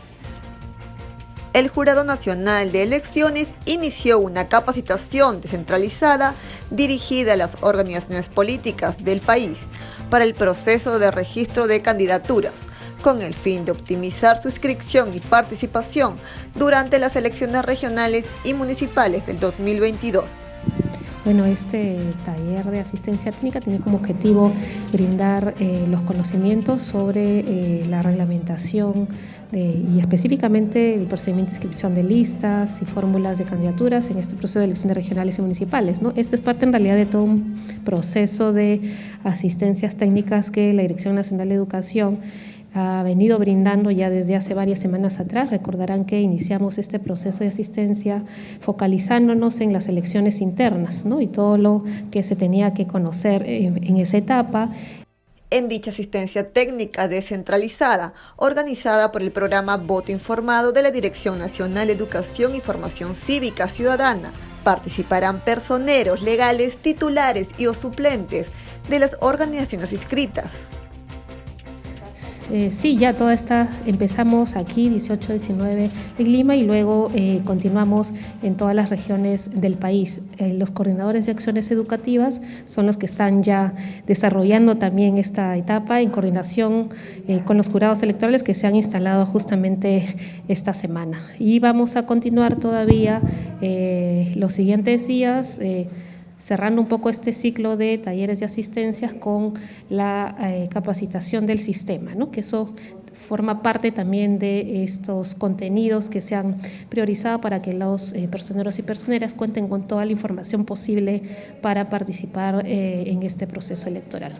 El Jurado Nacional de Elecciones inició una capacitación descentralizada dirigida a las organizaciones políticas del país para el proceso de registro de candidaturas, con el fin de optimizar su inscripción y participación durante las elecciones regionales y municipales del 2022. Bueno, este taller de asistencia técnica tiene como objetivo brindar los conocimientos sobre la reglamentación y específicamente el procedimiento de inscripción de listas y fórmulas de candidaturas en este proceso de elecciones regionales y municipales, ¿no? Esto es parte en realidad de todo un proceso de asistencias técnicas que la Dirección Nacional de Educación ha venido brindando ya desde hace varias semanas atrás. Recordarán que iniciamos este proceso de asistencia focalizándonos en las elecciones internas, ¿no? Y todo lo que se tenía que conocer en esa etapa. En dicha asistencia técnica descentralizada, organizada por el programa Voto Informado de la Dirección Nacional de Educación y Formación Cívica Ciudadana, participarán personeros legales, titulares y o suplentes de las organizaciones inscritas. Sí, ya toda esta, empezamos aquí 18, 19 en Lima y luego continuamos en todas las regiones del país. Los coordinadores de acciones educativas son los que están ya desarrollando también esta etapa en coordinación con los jurados electorales que se han instalado justamente esta semana. Y vamos a continuar todavía los siguientes días. cerrando un poco este ciclo de talleres y asistencias con la capacitación del sistema, ¿no? Que eso forma parte también de estos contenidos que se han priorizado para que los personeros y personeras cuenten con toda la información posible para participar en este proceso electoral.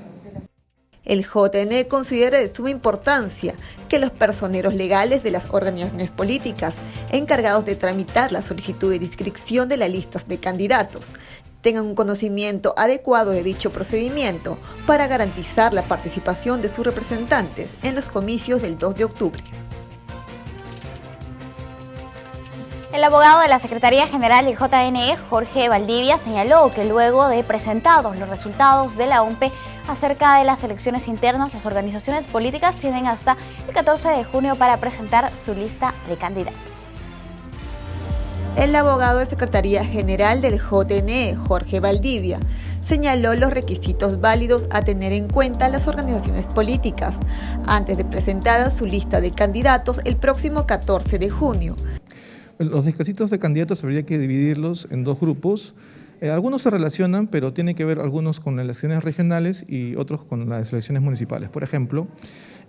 El JN considera de suma importancia que los personeros legales de las organizaciones políticas encargados de tramitar la solicitud de inscripción de las listas de candidatos tengan un conocimiento adecuado de dicho procedimiento para garantizar la participación de sus representantes en los comicios del 2 de octubre. El abogado de la Secretaría General del JNE, Jorge Valdivia, señaló que luego de presentados los resultados de la OMPE acerca de las elecciones internas, las organizaciones políticas tienen hasta el 14 de junio para presentar su lista de candidatos. El abogado de Secretaría General del JNE, Jorge Valdivia, señaló los requisitos válidos a tener en cuenta las organizaciones políticas antes de presentar su lista de candidatos el próximo 14 de junio. Los requisitos de candidatos habría que dividirlos en dos grupos. Algunos se relacionan, pero tienen que ver algunos con las elecciones regionales y otros con las elecciones municipales. Por ejemplo,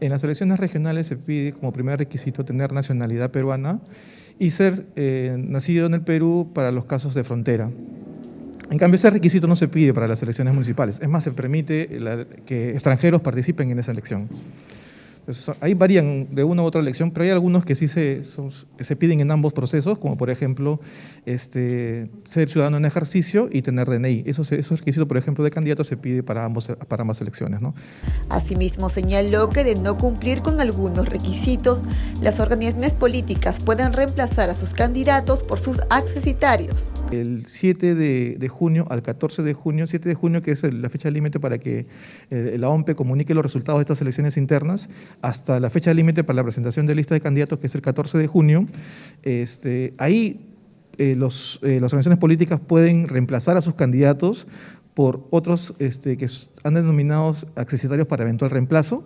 en las elecciones regionales se pide como primer requisito tener nacionalidad peruana y ser nacido en el Perú para los casos de frontera. En cambio, ese requisito no se pide para las elecciones municipales. Es más, se permite que extranjeros participen en esa elección. Entonces, ahí varían de una u otra elección, pero hay algunos que sí se piden en ambos procesos, como por ejemplo ser ciudadano en ejercicio y tener DNI. Esos requisitos, por ejemplo, de candidatos se pide para ambas elecciones, ¿no? Asimismo, señaló que de no cumplir con algunos requisitos, las organizaciones políticas pueden reemplazar a sus candidatos por sus accesitarios. El 7 de junio al 14 de junio, 7 de junio que es la fecha límite para que la OMPE comunique los resultados de estas elecciones internas, hasta la fecha límite para la presentación de lista de candidatos, que es el 14 de junio, ahí las organizaciones políticas pueden reemplazar a sus candidatos por otros que han denominados accesitarios para eventual reemplazo,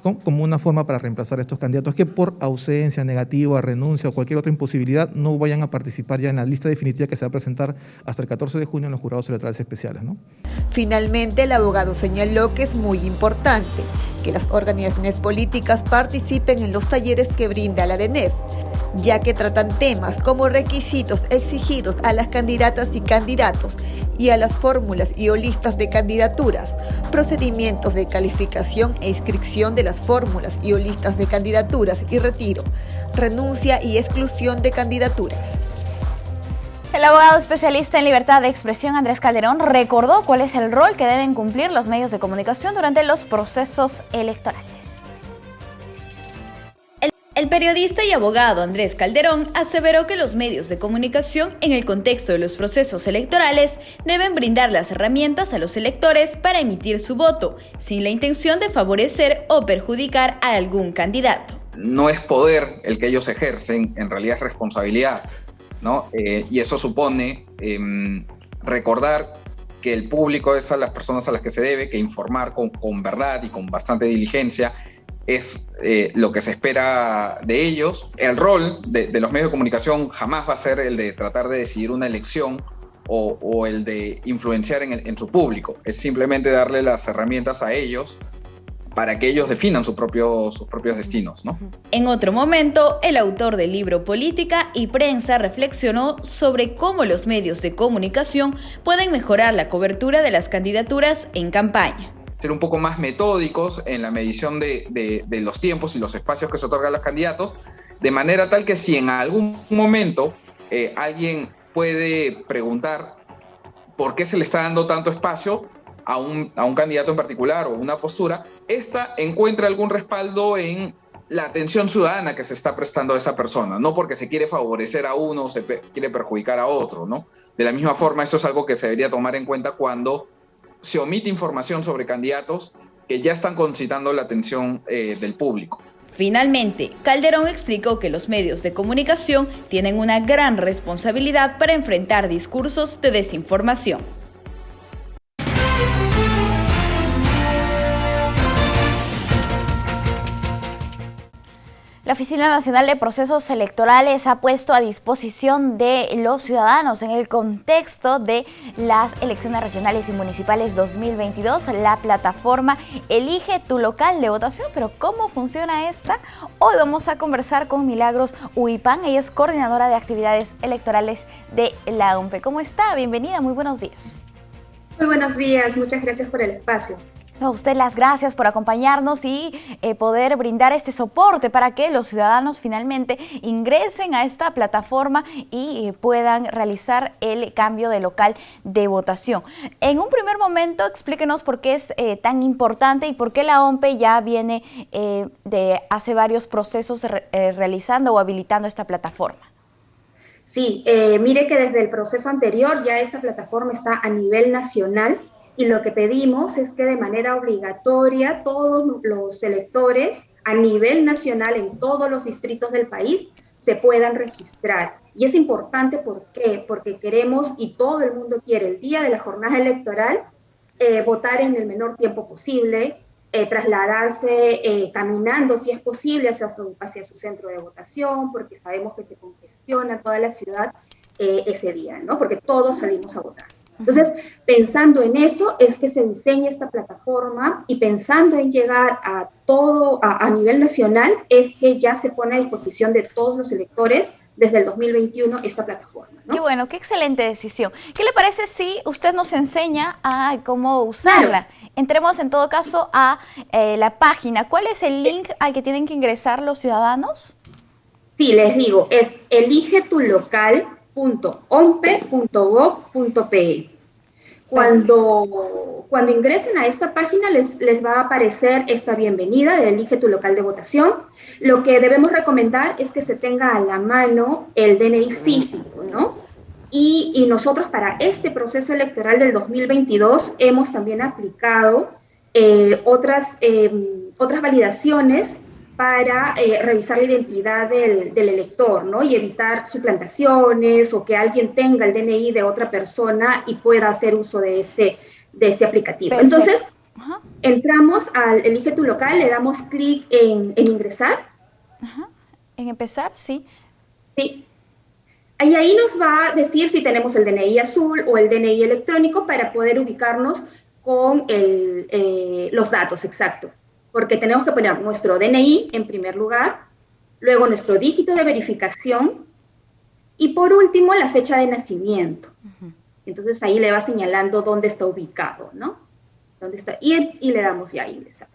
¿no? Como una forma para reemplazar a estos candidatos que por ausencia, negativa, renuncia o cualquier otra imposibilidad no vayan a participar ya en la lista definitiva que se va a presentar hasta el 14 de junio en los jurados electorales especiales, ¿no? Finalmente, el abogado señaló que es muy importante que las organizaciones políticas participen en los talleres que brinda la DENEF, ya que tratan temas como requisitos exigidos a las candidatas y candidatos y a las fórmulas y o listas de candidaturas, procedimientos de calificación e inscripción de las fórmulas y o listas de candidaturas y retiro, renuncia y exclusión de candidaturas. El abogado especialista en libertad de expresión Andrés Calderón recordó cuál es el rol que deben cumplir los medios de comunicación durante los procesos electorales. El periodista y abogado Andrés Calderón aseveró que los medios de comunicación en el contexto de los procesos electorales deben brindar las herramientas a los electores para emitir su voto, sin la intención de favorecer o perjudicar a algún candidato. No es poder el que ellos ejercen, en realidad es responsabilidad, ¿no? Y eso supone recordar que el público es a las personas a las que se debe, que informar con verdad y con bastante diligencia es lo que se espera de ellos. El rol de los medios de comunicación jamás va a ser el de tratar de decidir una elección o el de influenciar en su público. Es simplemente darle las herramientas a ellos para que ellos definan sus propios destinos, ¿no? En otro momento, el autor del libro Política y Prensa reflexionó sobre cómo los medios de comunicación pueden mejorar la cobertura de las candidaturas en campaña. Ser un poco más metódicos en la medición de los tiempos y los espacios que se otorgan a los candidatos, de manera tal que si en algún momento alguien puede preguntar por qué se le está dando tanto espacio a un candidato en particular o una postura, esta encuentra algún respaldo en la atención ciudadana que se está prestando a esa persona, no porque se quiere favorecer a uno o se quiere perjudicar a otro, ¿no? De la misma forma, eso es algo que se debería tomar en cuenta cuando se omite información sobre candidatos que ya están concitando la atención del público. Finalmente, Calderón explicó que los medios de comunicación tienen una gran responsabilidad para enfrentar discursos de desinformación. La Oficina Nacional de Procesos Electorales ha puesto a disposición de los ciudadanos en el contexto de las elecciones regionales y municipales 2022 la plataforma Elige tu local de votación. Pero ¿cómo funciona esta? Hoy vamos a conversar con Milagros Huipán. Ella es coordinadora de actividades electorales de la OMPE. ¿Cómo está? Bienvenida, muy buenos días. Muy buenos días, muchas gracias por el espacio. A usted las gracias por acompañarnos y poder brindar este soporte para que los ciudadanos finalmente ingresen a esta plataforma y puedan realizar el cambio de local de votación. En un primer momento, explíquenos por qué es tan importante y por qué la OMPE ya viene de hace varios procesos realizando o habilitando esta plataforma. Sí, mire que desde el proceso anterior ya esta plataforma está a nivel nacional. Y lo que pedimos es que de manera obligatoria todos los electores a nivel nacional en todos los distritos del país se puedan registrar. Y es importante, ¿por qué? Porque queremos, y todo el mundo quiere, el día de la jornada electoral, votar en el menor tiempo posible, trasladarse caminando, si es posible, hacia su centro de votación, porque sabemos que se congestiona toda la ciudad ese día, ¿no? Porque todos salimos a votar. Entonces, pensando en eso es que se diseña esta plataforma y pensando en llegar a todo, a nivel nacional, es que ya se pone a disposición de todos los electores desde el 2021 esta plataforma, ¿no? Qué bueno, qué excelente decisión. ¿Qué le parece si usted nos enseña a cómo usarla? Claro. Entremos en todo caso a la página. ¿Cuál es el link al que tienen que ingresar los ciudadanos? Sí, les digo, es eligetulocal.ompe.gov.pe. Cuando ingresen a esta página les va a aparecer esta bienvenida de Elige tu local de votación. Lo que debemos recomendar es que se tenga a la mano el DNI físico, ¿no? Y nosotros para este proceso electoral del 2022 hemos también aplicado otras validaciones para revisar la identidad del elector, ¿no? Y evitar suplantaciones o que alguien tenga el DNI de otra persona y pueda hacer uso de este aplicativo. Perfecto. Entonces, entramos al Elige tu local, le damos clic en ingresar. En empezar, sí. Sí. Y ahí nos va a decir si tenemos el DNI azul o el DNI electrónico para poder ubicarnos con los datos exactos. Porque tenemos que poner nuestro DNI en primer lugar, luego nuestro dígito de verificación y por último la fecha de nacimiento. Entonces ahí le va señalando dónde está ubicado, ¿no? ¿Dónde está? Y le damos ya a ingresar.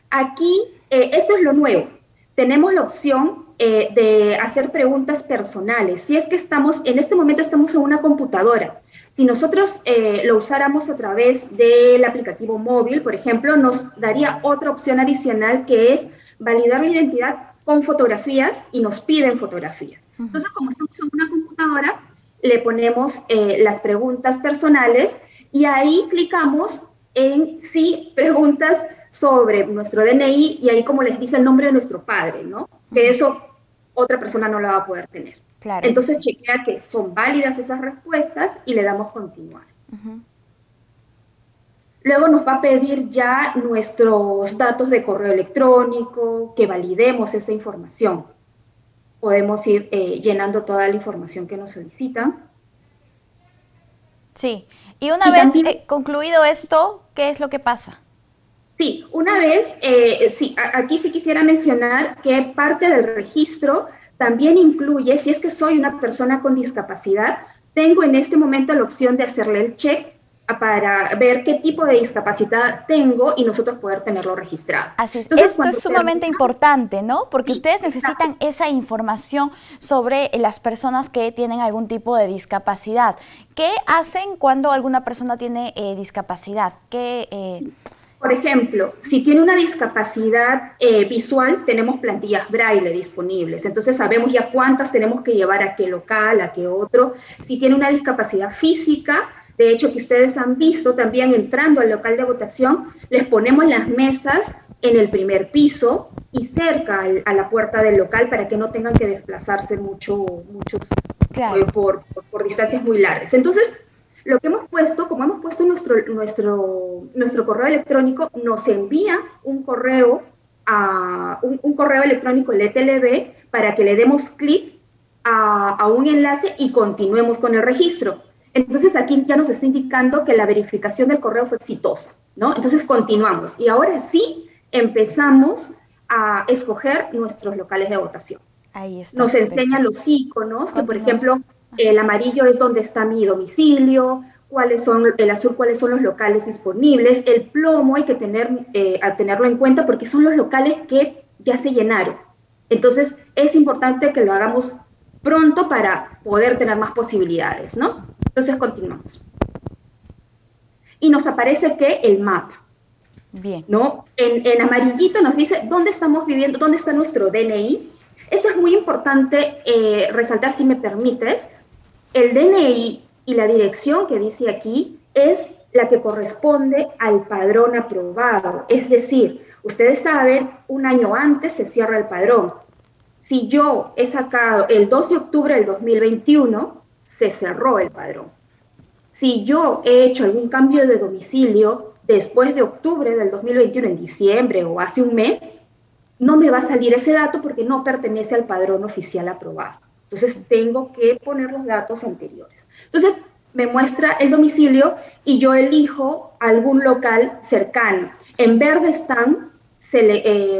Aquí, esto es lo nuevo. Tenemos la opción de hacer preguntas personales. Si es que en este momento estamos en una computadora. Si nosotros lo usáramos a través del aplicativo móvil, por ejemplo, nos daría otra opción adicional que es validar la identidad con fotografías y nos piden fotografías. Entonces, como estamos en una computadora, le ponemos las preguntas personales y ahí clicamos en sí, preguntas sobre nuestro DNI y ahí como les dice el nombre de nuestro padre, ¿no? Que eso otra persona no lo va a poder tener. Claro. Entonces chequea que son válidas esas respuestas y le damos continuar. Luego nos va a pedir ya nuestros datos de correo electrónico, que validemos esa información. Podemos ir llenando toda la información que nos solicitan. Sí, y una vez concluido esto, ¿qué es lo que pasa? Sí, una vez, sí, aquí sí quisiera mencionar que parte del registro también incluye, si es que soy una persona con discapacidad, tengo en este momento la opción de hacerle el check para ver qué tipo de discapacidad tengo y nosotros poder tenerlo registrado. Así es. Entonces, esto es sumamente importante, ¿no? Porque sí, ustedes necesitan esa información sobre las personas que tienen algún tipo de discapacidad. ¿Qué hacen cuando alguna persona tiene discapacidad? Por ejemplo, si tiene una discapacidad visual, tenemos plantillas braille disponibles. Entonces sabemos ya cuántas tenemos que llevar a qué local, a qué otro. Si tiene una discapacidad física, de hecho que ustedes han visto también entrando al local de votación, les ponemos las mesas en el primer piso y cerca a la puerta del local para que no tengan que desplazarse mucho claro. por distancias muy largas. Entonces, lo que hemos puesto, como hemos puesto nuestro correo electrónico, nos envía un correo un correo electrónico el ETLB para que le demos clic a un enlace y continuemos con el registro. Entonces aquí ya nos está indicando que la verificación del correo fue exitosa, ¿no? Entonces continuamos. Y ahora sí empezamos a escoger nuestros locales de votación. Ahí está. Nos enseña los iconos, que por ejemplo, el amarillo es donde está mi domicilio, el azul cuáles son los locales disponibles, el plomo hay que tenerlo en cuenta porque son los locales que ya se llenaron. Entonces es importante que lo hagamos pronto para poder tener más posibilidades, ¿no? Entonces continuamos. Y nos aparece que el mapa. Bien. ¿No? En amarillito nos dice dónde estamos viviendo, dónde está nuestro DNI. Esto es muy importante resaltar, si me permites. El DNI y la dirección que dice aquí es la que corresponde al padrón aprobado. Es decir, ustedes saben, un año antes se cierra el padrón. Si yo he sacado el 2 de octubre del 2021, se cerró el padrón. Si yo he hecho algún cambio de domicilio después de octubre del 2021, en diciembre o hace un mes, no me va a salir ese dato porque no pertenece al padrón oficial aprobado. Entonces tengo que poner los datos anteriores. Entonces me muestra el domicilio y yo elijo algún local cercano. En verde están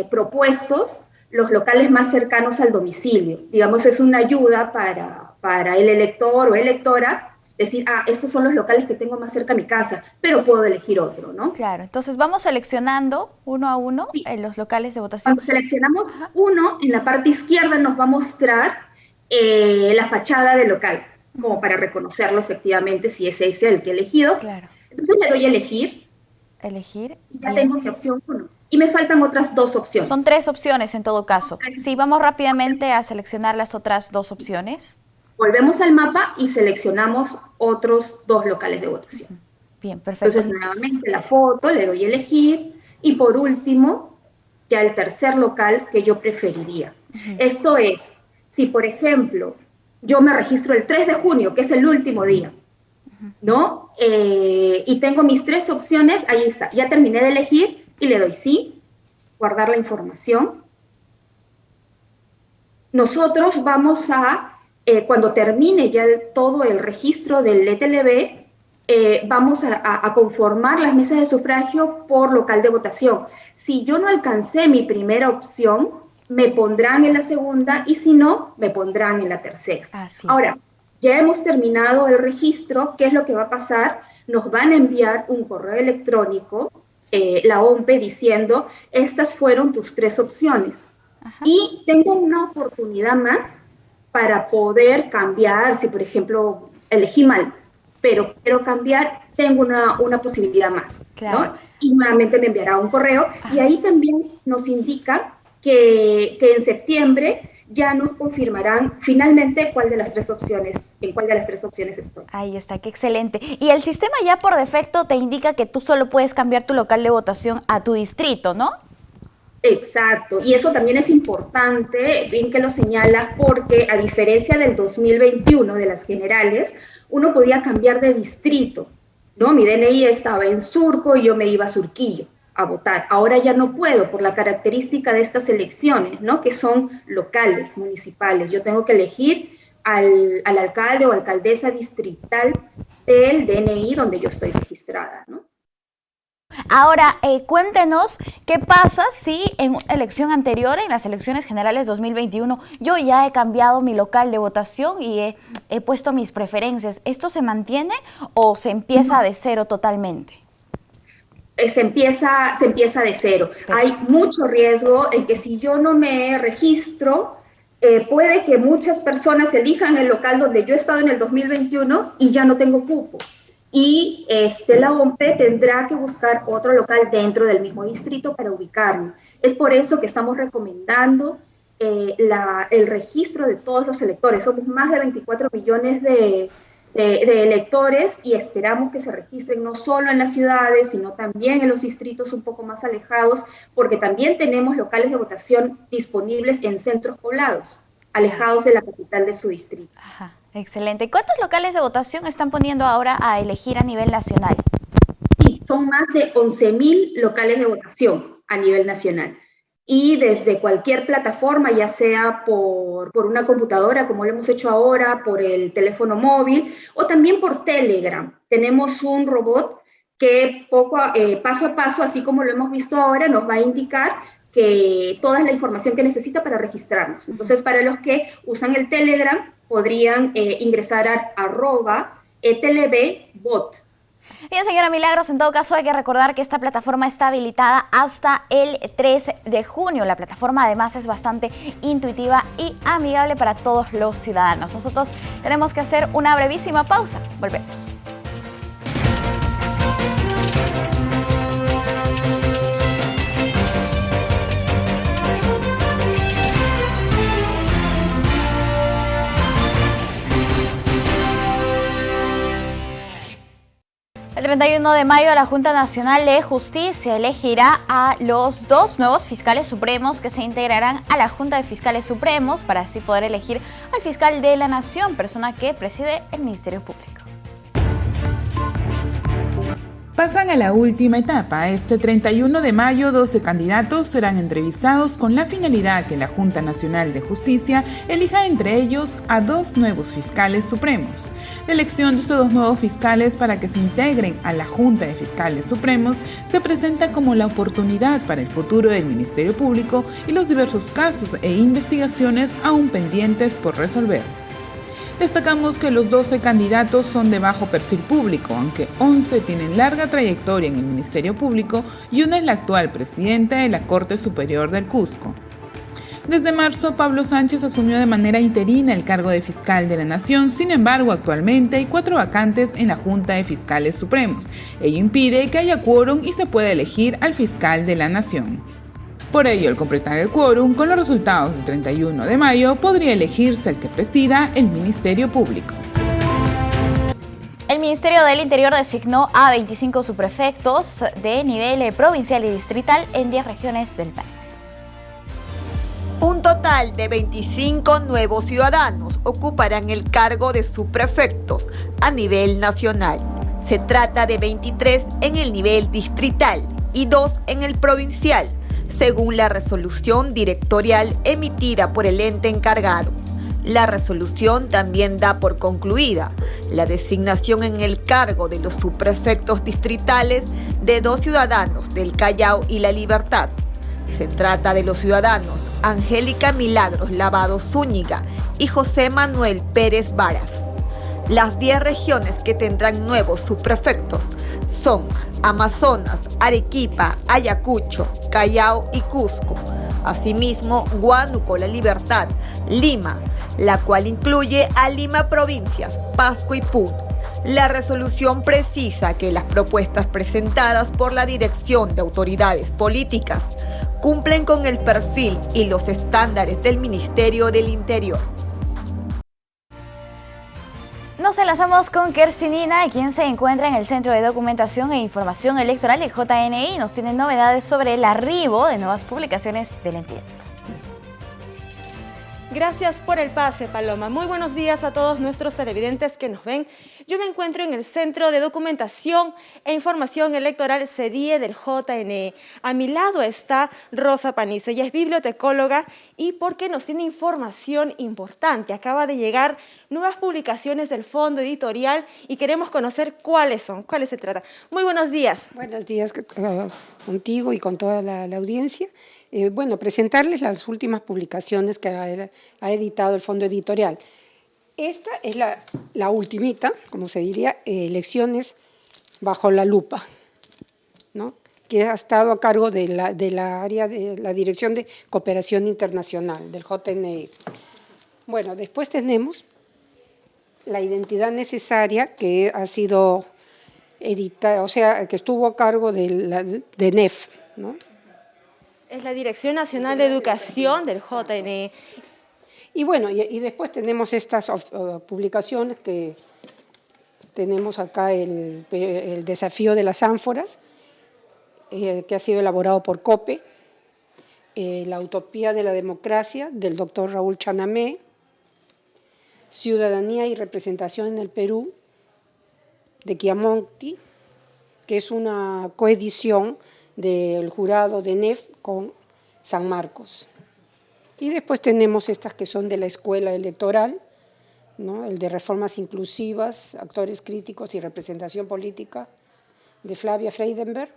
propuestos los locales más cercanos al domicilio. Digamos, es una ayuda para el elector o electora decir, estos son los locales que tengo más cerca a mi casa, pero puedo elegir otro, ¿no? Claro, entonces vamos seleccionando uno a uno los locales de votación. Cuando seleccionamos uno, en la parte izquierda nos va a mostrar la fachada del local, como para reconocerlo efectivamente si ese es el que he elegido. Claro. Entonces le doy a elegir. Elegir. Y ya tengo mi opción 1. Y me faltan otras 2 opciones. Son 3 opciones en todo caso. Sí, vamos rápidamente a seleccionar las otras 2 opciones. Volvemos al mapa y seleccionamos otros 2 locales de votación. Bien, perfecto. Entonces nuevamente la foto, le doy a elegir. Y por último, ya el tercer local que yo preferiría. Esto es, si por ejemplo yo me registro el 3 de junio, que es el último día, ¿no? Y tengo mis 3 opciones, ahí está, ya terminé de elegir y le doy sí, guardar la información. Nosotros vamos a, cuando termine ya todo el registro del ETLB, vamos a conformar las mesas de sufragio por local de votación. Si yo no alcancé mi primera opción, me pondrán en la segunda y si no, me pondrán en la tercera. Ahora, ya hemos terminado el registro. ¿Qué es lo que va a pasar? Nos van a enviar un correo electrónico, la OMPE, diciendo, estas fueron tus 3 opciones. Y tengo una oportunidad más para poder cambiar, si por ejemplo elegí mal, pero quiero cambiar, tengo una posibilidad más, ¿no? Y nuevamente me enviará un correo y ahí también nos indica que en septiembre ya nos confirmarán finalmente en cuál de las 3 opciones estoy. Ahí está, qué excelente. Y el sistema ya por defecto te indica que tú solo puedes cambiar tu local de votación a tu distrito, ¿no? Exacto, y eso también es importante, bien que lo señalas, porque a diferencia del 2021 de las generales, uno podía cambiar de distrito, ¿no? Mi DNI estaba en Surco y yo me iba a Surquillo a votar. Ahora ya no puedo por la característica de estas elecciones, ¿no? Que son locales, municipales. Yo tengo que elegir al alcalde o alcaldesa distrital del DNI donde yo estoy registrada, ¿no? Ahora, cuéntenos qué pasa si en una elección anterior, en las elecciones generales 2021, yo ya he cambiado mi local de votación y he puesto mis preferencias. ¿Esto se mantiene o se empieza de cero totalmente? Se empieza de cero. Hay mucho riesgo en que si yo no me registro, puede que muchas personas elijan el local donde yo he estado en el 2021 y ya no tengo cupo. Y la OMPE tendrá que buscar otro local dentro del mismo distrito para ubicarlo. Es por eso que estamos recomendando el registro de todos los electores. Somos más de 24 millones de electores y esperamos que se registren no solo en las ciudades, sino también en los distritos un poco más alejados, porque también tenemos locales de votación disponibles en centros poblados, alejados de la capital de su distrito. Excelente. ¿Cuántos locales de votación están poniendo ahora a elegir a nivel nacional? Sí, son más de 11.000 locales de votación a nivel nacional. Y desde cualquier plataforma, ya sea por una computadora, como lo hemos hecho ahora, por el teléfono móvil, o también por Telegram. Tenemos un robot que paso a paso, así como lo hemos visto ahora, nos va a indicar que toda la información que necesita para registrarnos. Entonces, para los que usan el Telegram, podrían ingresar a @etlbbot. Bien, señora Milagros, en todo caso hay que recordar que esta plataforma está habilitada hasta el 3 de junio. La plataforma además es bastante intuitiva y amigable para todos los ciudadanos. Nosotros tenemos que hacer una brevísima pausa. Volvemos. El 31 de mayo la Junta Nacional de Justicia elegirá a los 2 nuevos fiscales supremos que se integrarán a la Junta de Fiscales Supremos para así poder elegir al fiscal de la Nación, persona que preside el Ministerio Público. Pasan a la última etapa. Este 31 de mayo, 12 candidatos serán entrevistados con la finalidad que la Junta Nacional de Justicia elija entre ellos a 2 nuevos fiscales supremos. La elección de estos 2 nuevos fiscales para que se integren a la Junta de Fiscales Supremos se presenta como la oportunidad para el futuro del Ministerio Público y los diversos casos e investigaciones aún pendientes por resolver. Destacamos que los 12 candidatos son de bajo perfil público, aunque 11 tienen larga trayectoria en el Ministerio Público y una es la actual presidenta de la Corte Superior del Cusco. Desde marzo, Pablo Sánchez asumió de manera interina el cargo de fiscal de la Nación, sin embargo, actualmente hay 4 vacantes en la Junta de Fiscales Supremos. Ello impide que haya quórum y se pueda elegir al fiscal de la Nación. Por ello, al completar el quórum, con los resultados del 31 de mayo, podría elegirse el que presida el Ministerio Público. El Ministerio del Interior designó a 25 subprefectos de nivel provincial y distrital en 10 regiones del país. Un total de 25 nuevos ciudadanos ocuparán el cargo de subprefectos a nivel nacional. Se trata de 23 en el nivel distrital y 2 en el provincial, según la resolución directorial emitida por el ente encargado. La resolución también da por concluida la designación en el cargo de los subprefectos distritales de 2 ciudadanos del Callao y La Libertad. Se trata de los ciudadanos Angélica Milagros Lavado Zúñiga y José Manuel Pérez Varas. Las 10 regiones que tendrán nuevos subprefectos son Amazonas, Arequipa, Ayacucho, Callao y Cusco. Asimismo, Huánuco, La Libertad, Lima, la cual incluye a Lima Provincias, Pasco y Puno. La resolución precisa que las propuestas presentadas por la Dirección de Autoridades Políticas cumplen con el perfil y los estándares del Ministerio del Interior. Nos enlazamos con Kerstinina, quien se encuentra en el Centro de Documentación e Información Electoral del JNI. Nos tiene novedades sobre el arribo de nuevas publicaciones de la entidad. Gracias por el pase, Paloma. Muy buenos días a todos nuestros televidentes que nos ven. Yo me encuentro en el Centro de Documentación e Información Electoral CEDIE del JNE. A mi lado está Rosa Panizo. Ella es bibliotecóloga y porque nos tiene información importante. Acaba de llegar nuevas publicaciones del Fondo Editorial y queremos conocer cuáles son, cuáles se tratan. Muy buenos días. Buenos días contigo y con toda la audiencia. Presentarles las últimas publicaciones que ha editado el Fondo Editorial. Esta es la ultimita, como se diría, Elecciones bajo la lupa, ¿no? Que ha estado a cargo de la área de la Dirección de Cooperación Internacional, del JNE. Bueno, después tenemos la identidad necesaria, que ha sido editada, o sea, que estuvo a cargo de NEF, ¿no? Es la Dirección Nacional de Educación del JNE. Y bueno, y después tenemos estas publicaciones que tenemos acá, el desafío de las ánforas, que ha sido elaborado por COPE, la utopía de la democracia, del doctor Raúl Chanamé, Ciudadanía y Representación en el Perú, de Chiamonti, que es una coedición del jurado de NEF con San Marcos. Y después tenemos estas que son de la Escuela Electoral, ¿no? El de Reformas Inclusivas, Actores Críticos y Representación Política, de Flavia Freidenberg,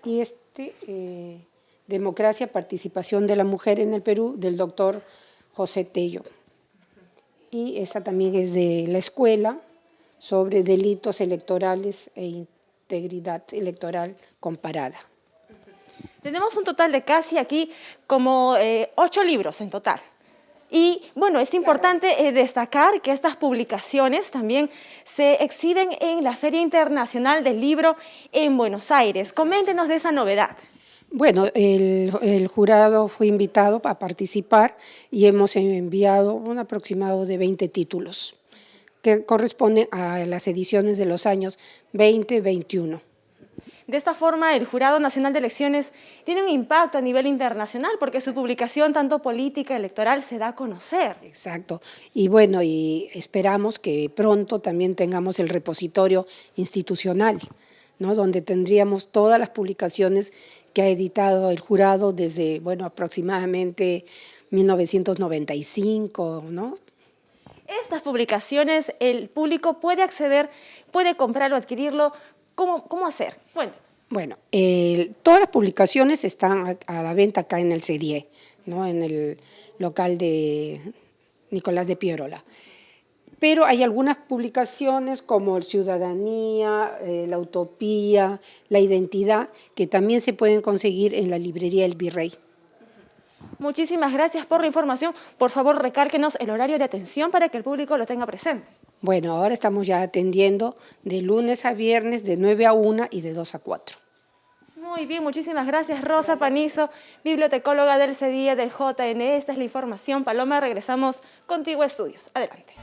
y Democracia, Participación de la Mujer en el Perú, del doctor José Tello. Y esa también es de la Escuela, sobre delitos electorales e integridad electoral comparada. Tenemos un total de casi aquí como 8 libros en total. Y bueno, es importante destacar que estas publicaciones también se exhiben en la Feria Internacional del Libro en Buenos Aires. Coméntenos de esa novedad. Bueno, el jurado fue invitado a participar y hemos enviado un aproximado de 20 títulos que corresponden a las ediciones de los años 20-21. De esta forma, el Jurado Nacional de Elecciones tiene un impacto a nivel internacional porque su publicación, tanto política, electoral, se da a conocer. Exacto. Y bueno, y esperamos que pronto también tengamos el repositorio institucional, ¿no? Donde tendríamos todas las publicaciones que ha editado el jurado desde, bueno, aproximadamente 1995, ¿no? Estas publicaciones, el público puede acceder, puede comprarlo, adquirirlo. ¿Cómo hacer? Bueno, todas las publicaciones están a la venta acá en el CDIE, ¿no? En el local de Nicolás de Piérola. Pero hay algunas publicaciones como Ciudadanía, La Utopía, La Identidad, que también se pueden conseguir en la librería El Virrey. Muchísimas gracias por la información. Por favor, recálquenos el horario de atención para que el público lo tenga presente. Bueno, ahora estamos ya atendiendo de lunes a viernes de 9 a 1 y de 2 a 4. Muy bien, muchísimas gracias Rosa Panizo, bibliotecóloga del CDIE del JN. Esta es la información. Paloma, regresamos contigo a estudios. Adelante.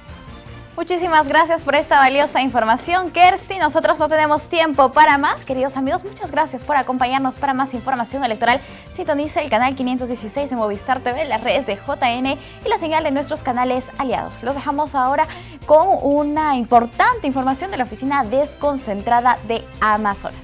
Muchísimas gracias por esta valiosa información, Kersti. Nosotros no tenemos tiempo para más. Queridos amigos, muchas gracias por acompañarnos. Para más información electoral, sintoniza el canal 516 de Movistar TV, las redes de JN y la señal de nuestros canales aliados. Los dejamos ahora con una importante información de la Oficina Desconcentrada de Amazonas.